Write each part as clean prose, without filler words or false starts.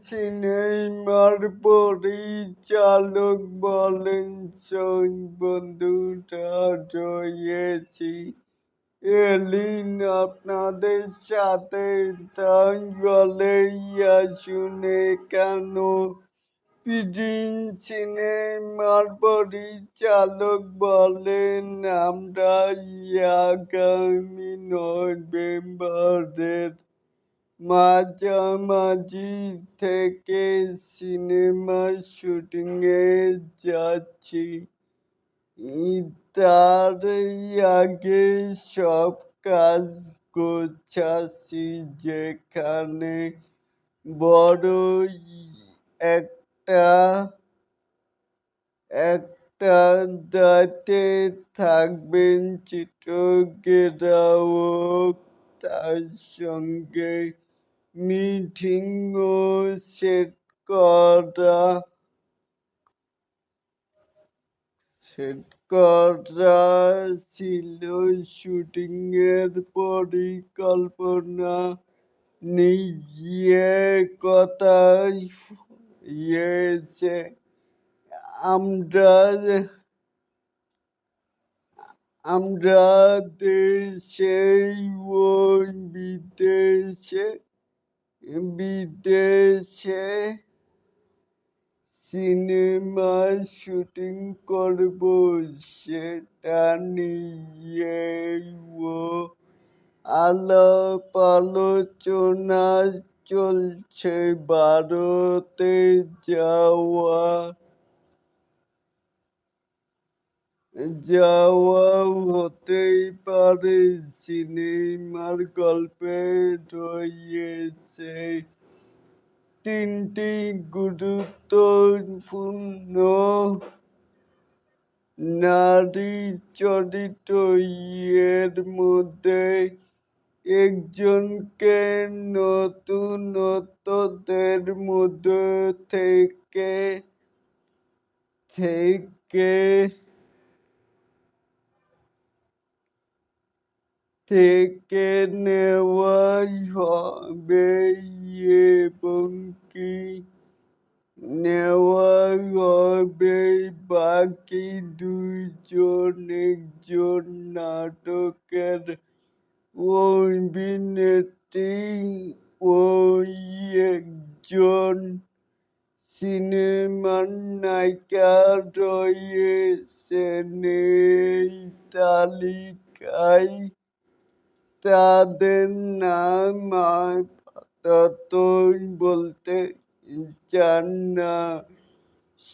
সিনেমার পরিচালক বলেন, বন্ধুরা রয়েছি এলিন আপনাদের সাথে। তাই বলে শুনে কেন পিজিন সিনেমার পরিচালক বলেন, আমরা আগামী নভেম্বরের মাঝামাঝি থেকে সিনেমা শুটিংয়ে যাচ্ছি। তার আগে সব কাজ গোছাচ্ছি, যেখানে বড় একটা দায়িত্বে থাকবেন চিত্রগ্রাহক। তার সঙ্গে মিটিংও সেট করা ছিল। শুটিং এর পরিকল্পনা নিয়ে কথা হয়েছে। আমরা দেশে ও বিদেশে সিনেমা শুটিং করব, সেটা নিয়েও আলাপ আলোচনা চলছে। ভারতে যাওয়া হতেই পারে। সিনেমার গল্পে রয়েছে 3টি গুরুত্বপূর্ণ নারী চরিত্র। এর মধ্যে একজনকে নতুনত্বদের মধ্যে থেকে নেওয়াই হবে এবং বাকি দুজন একজন নাটকের অভিনেত্রী ও একজন সিনেমার নায়িকা রয়েছেন। এই তালিকায় তাদের নাম আপাতত বলতে চান না।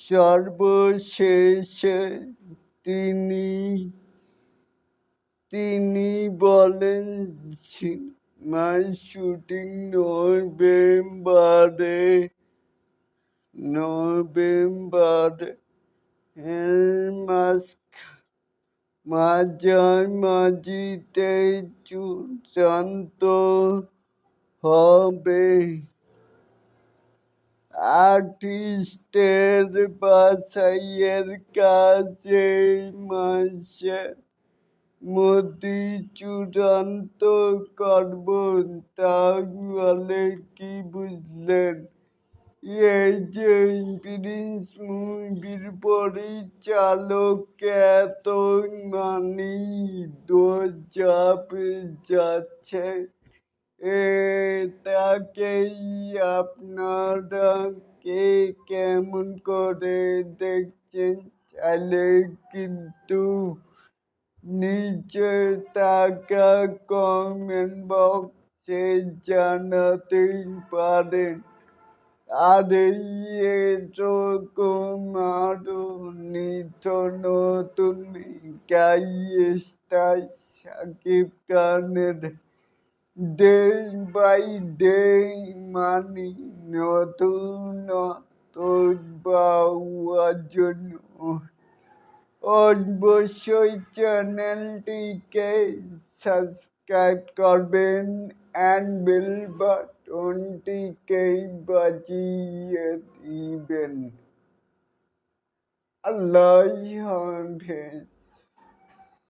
সর্বশেষে তিনি বলেন, সিনেমার শুটিং নভেম্বরের মাঝামাঝিতে চূড়ান্ত হবে। আর্টিস্টের বাছাইয়ের কাজ এই মাসের মধ্যেই চূড়ান্ত করব। তাহলে কি বুঝলেন? এই যে প্রিন্স মুভির পরিচালক এত মানি দোজাপ যাচ্ছে, এটাকেই আপনারা কে কেমন করে দেখছেন? চাইলে কিন্তু নিচে থাকা কমেন্ট বক্সে জানাতেই পারেন। আর এরকম আরো নিত্য নতুন শাকিব খানের ডে বাই ডে মানি নতুন পাওয়ার জন্য অবশ্যই চ্যানেলটিকে সাবস্ক্রাইব করবেন and বেল বাটনটিকে বাজিয়ে দিবেন। আল্লাহ হাফেজ।